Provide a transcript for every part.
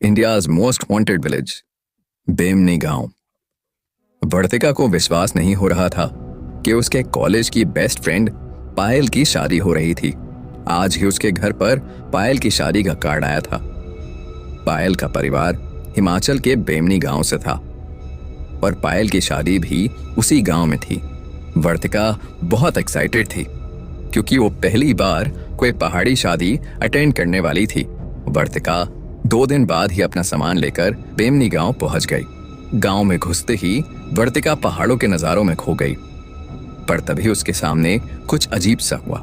India's most wanted village, बेमनी गांव। वर्तिका को विश्वास नहीं हो रहा था कि उसके कॉलेज की बेस्ट फ्रेंड पायल की शादी हो रही थी। आज ही उसके घर पर पायल की शादी का कार्ड आया था। पायल का परिवार हिमाचल के बेमनी गांव से था और पायल की शादी भी उसी गांव में थी। वर्तिका बहुत एक्साइटेड थी क्योंकि वो पहली बार कोई पहाड़ी शादी अटेंड करने वाली थी। वर्तिका 2 दिन बाद ही अपना सामान लेकर बेमनी गांव पहुंच गई। गांव में घुसते ही वर्तिका पहाड़ों के नजारों में खो गई, पर तभी उसके सामने कुछ अजीब सा हुआ।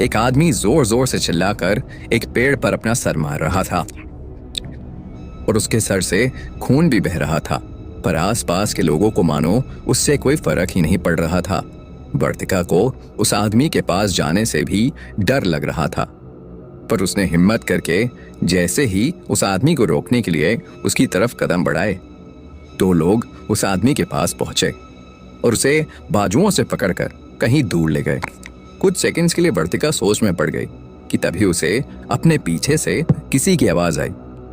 एक आदमी जोर जोर से चिल्लाकर एक पेड़ पर अपना सर मार रहा था और उसके सर से खून भी बह रहा था, पर आसपास के लोगों को मानो उससे कोई फर्क ही नहीं पड़ रहा था। वर्तिका को उस आदमी के पास जाने से भी डर लग रहा था, पर उसने हिम्मत करके जैसे ही उस आदमी को रोकने के लिए उसकी तरफ कदम बढ़ाए, 2 लोग उस आदमी के पास पहुंचे और उसे बाजुओं से पकड़कर कहीं दूर ले गए। कुछ सेकंड्स के लिए वर्तिका सोच में पड़ गई कि तभी उसे अपने पीछे से किसी की आवाज आई,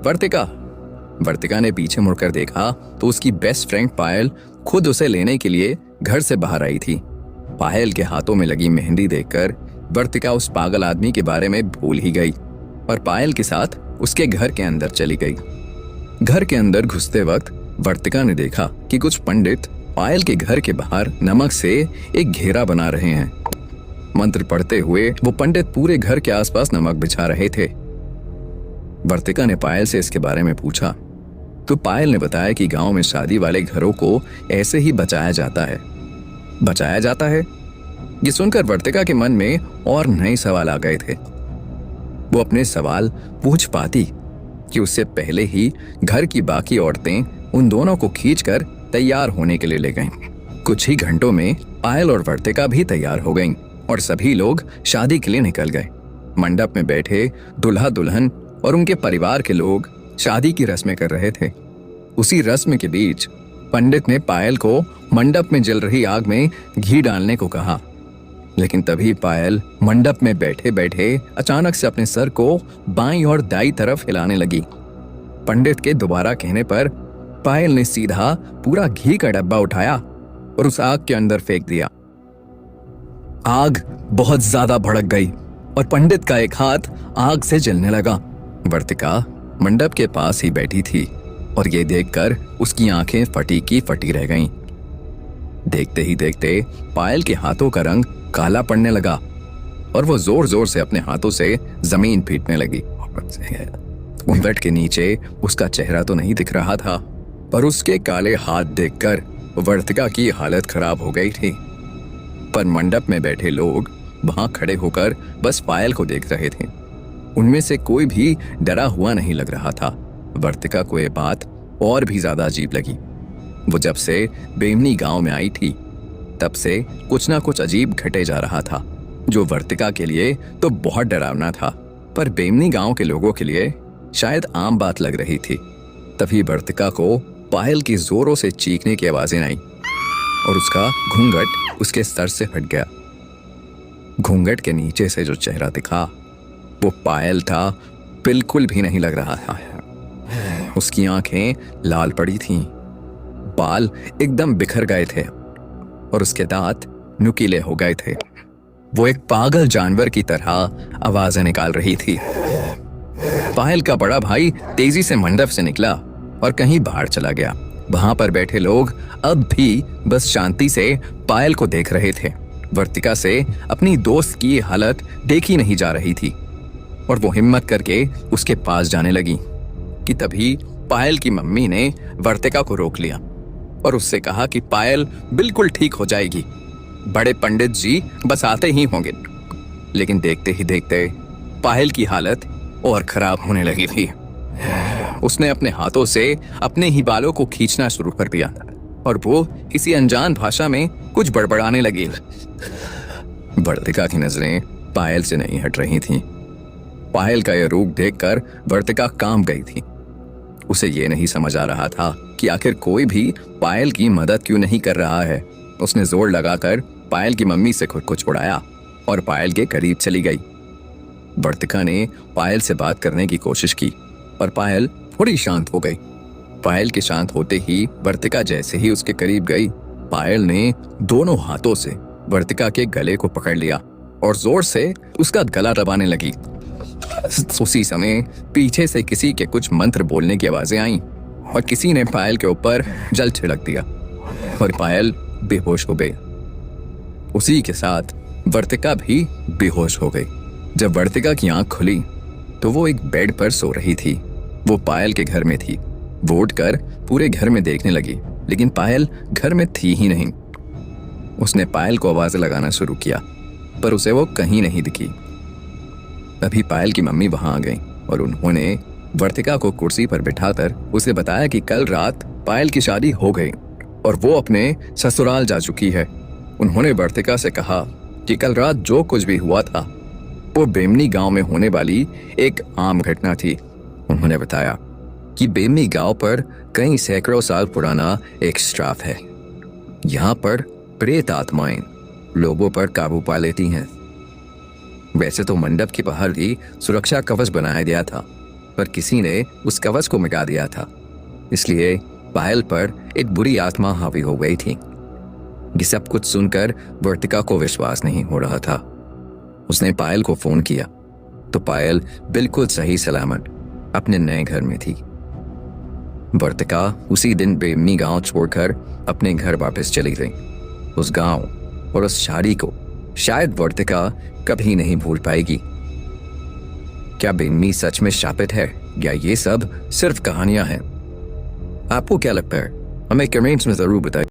वर्तिका। वर्तिका ने पीछे मुड़कर देखा तो उसकी बेस्ट फ्रेंड पायल खुद उसे लेने के लिए घर से बाहर आई थी। पायल के हाथों में लगी मेहंदी देखकर वर्तिका उस पागल आदमी के बारे में भूल ही गई और पायल के साथ उसके घर के अंदर चली गई। घर के अंदर घुसते वक्त वर्तिका ने देखा कि कुछ पंडित पायल के घर के बाहर नमक से एक घेरा बना रहे हैं। मंत्र पढ़ते हुए वो पंडित पूरे घर के आसपास नमक बिछा रहे थे। वर्तिका ने पायल से इसके बारे में पूछा तो पायल ने बताया कि गांव में शादी वाले घरों को ऐसे ही बचाया जाता है। बचाया जाता है? ये सुनकर वर्तिका के मन में और नए सवाल आ गए थे। वो अपने सवाल पूछ पाती कि उससे पहले ही घर की बाकी औरतें उन दोनों को खींचकर तैयार होने के लिए ले गईं। कुछ ही घंटों में पायल और वर्तिका भी तैयार हो गईं और सभी लोग शादी के लिए निकल गए। मंडप में बैठे दुल्हा दुल्हन और उनके परिवार के लोग शादी की रस्में कर रहे थे। उसी रस्म के बीच पंडित ने पायल को मंडप में जल रही आग में घी डालने को कहा, लेकिन तभी पायल मंडप में बैठे बैठे अचानक से अपने सर को बाईं और दाईं तरफ हिलाने लगी। पंडित के दोबारा कहने पर पायल ने सीधा पूरा घी का डब्बा उठाया और उस आग के अंदर फेंक दिया। आग बहुत ज्यादा भड़क गई और पंडित का एक हाथ आग से जलने लगा। वर्तिका मंडप के पास ही बैठी थी और ये देखकर उसकी आंखें फटी की फटी रह गईं। देखते ही देखते पायल के हाथों का रंग काला पड़ने लगा और वो जोर जोर से अपने हाथों से जमीन पीटने लगी। घूंघट के नीचे उसका चेहरा तो नहीं दिख रहा था, पर उसके काले हाथ देखकर वर्तिका की हालत खराब हो गई थी। पर मंडप में बैठे लोग वहां खड़े होकर बस पायल को देख रहे थे। उनमें से कोई भी डरा हुआ नहीं लग रहा था। वर्तिका को यह बात और भी ज्यादा अजीब लगी। वो जब से बेमनी गांव में आई थी तब से कुछ ना कुछ अजीब घटे जा रहा था, जो वर्तिका के लिए तो बहुत डरावना था, पर बेमनी गांव के लोगों के लिए शायद आम बात लग रही थी। तभी वर्तिका को पायल की जोरों से चीखने की आवाजें आई और उसका घूंघट उसके सर से हट गया। घूंघट के नीचे से जो चेहरा दिखा वो पायल था बिल्कुल भी नहीं लग रहा था। उसकी आंखें लाल पड़ी थीं, बाल एकदम बिखर गए थे और उसके दांत नुकीले हो गए थे। वो एक पागल जानवर की तरह आवाजें निकाल रही थी। पायल का बड़ा भाई तेजी से मंडप से निकला और कहीं बाहर चला गया। वहां पर बैठे लोग अब भी बस शांति से पायल को देख रहे थे। वर्तिका से अपनी दोस्त की हालत देखी नहीं जा रही थी और वो हिम्मत करके उसके पास जाने लगी कि तभी पायल की मम्मी ने वर्तिका को रोक लिया और उससे कहा कि पायल बिल्कुल ठीक हो जाएगी, बड़े पंडित जी बस आते ही होंगे। लेकिन देखते ही देखते पायल की हालत और खराब होने लगी थी। उसने अपने हाथों से अपने ही बालों को खींचना शुरू कर दिया और वो किसी अनजान भाषा में कुछ बड़बड़ाने लगी। वर्तिका की नजरें पायल से नहीं हट रही थीं। पायल का यह रूप देखकर वर्तिका कांप गई थी। उसे ये नहीं समझ आ रहा था कि आखिर कोई भी पायल की मदद क्यों नहीं कर रहा है। उसने जोर लगाकर पायल की मम्मी से खुद को छुड़ाया और पायल के करीब चली गई। वर्तिका ने पायल से बात करने की कोशिश की पर पायल थोड़ी शांत हो गई। पायल के शांत होते ही वर्तिका जैसे ही उसके करीब गई, पायल ने दोनों हाथों से वर्तिका के गले को पकड़ लिया और जोर से उसका गला दबाने लगी। उसी समय पीछे से किसी के कुछ मंत्र बोलने की आवाजें आईं और किसी ने पायल के ऊपर जल छिड़क दिया और पायल बेहोश हो गई। उसी के साथ वर्तिका भी बेहोश हो गई। जब वर्तिका की आंख खुली तो वो एक बेड पर सो रही थी। वो पायल के घर में थी। वो उठकर पूरे घर में देखने लगी, लेकिन पायल घर में थी ही नहीं। उसने पायल को आवाजें लगाना शुरू किया, पर उसे वो कहीं नहीं दिखी। तभी पायल की मम्मी वहां आ गई और उन्होंने वर्तिका को कुर्सी पर बिठाकर उसे बताया कि कल रात पायल की शादी हो गई और वो अपने ससुराल जा चुकी है। उन्होंने वर्तिका से कहा कि कल रात जो कुछ भी हुआ था वो बेमनी गांव में होने वाली एक आम घटना थी। उन्होंने बताया कि बेमनी गांव पर कई सैकड़ों साल पुराना एक श्राप है। यहाँ पर प्रेत आत्माएं लोगों पर काबू पा लेती हैं। वैसे तो मंडप के बाहर भी सुरक्षा कवच बनाया गया था, पर किसी ने उस कवच को मिटा दिया था। इसलिए पायल पर एक बुरी आत्मा हावी हो गई थी। ये सब कुछ सुनकर वर्तिका को विश्वास नहीं हो रहा था। उसने पायल को फोन किया तो पायल बिल्कुल सही सलामत अपने नए घर में थी। वर्तिका उसी दिन बेमनी गांव छोड़कर अपने घर वापस चली गई। उस गांव और उस शादी को शायद वर्तिका कभी नहीं भूल पाएगी। क्या बेमनी सच में शापित है या ये सब सिर्फ कहानियां हैं? आपको क्या लगता है? हमें कमेंट्स में जरूर बताइए।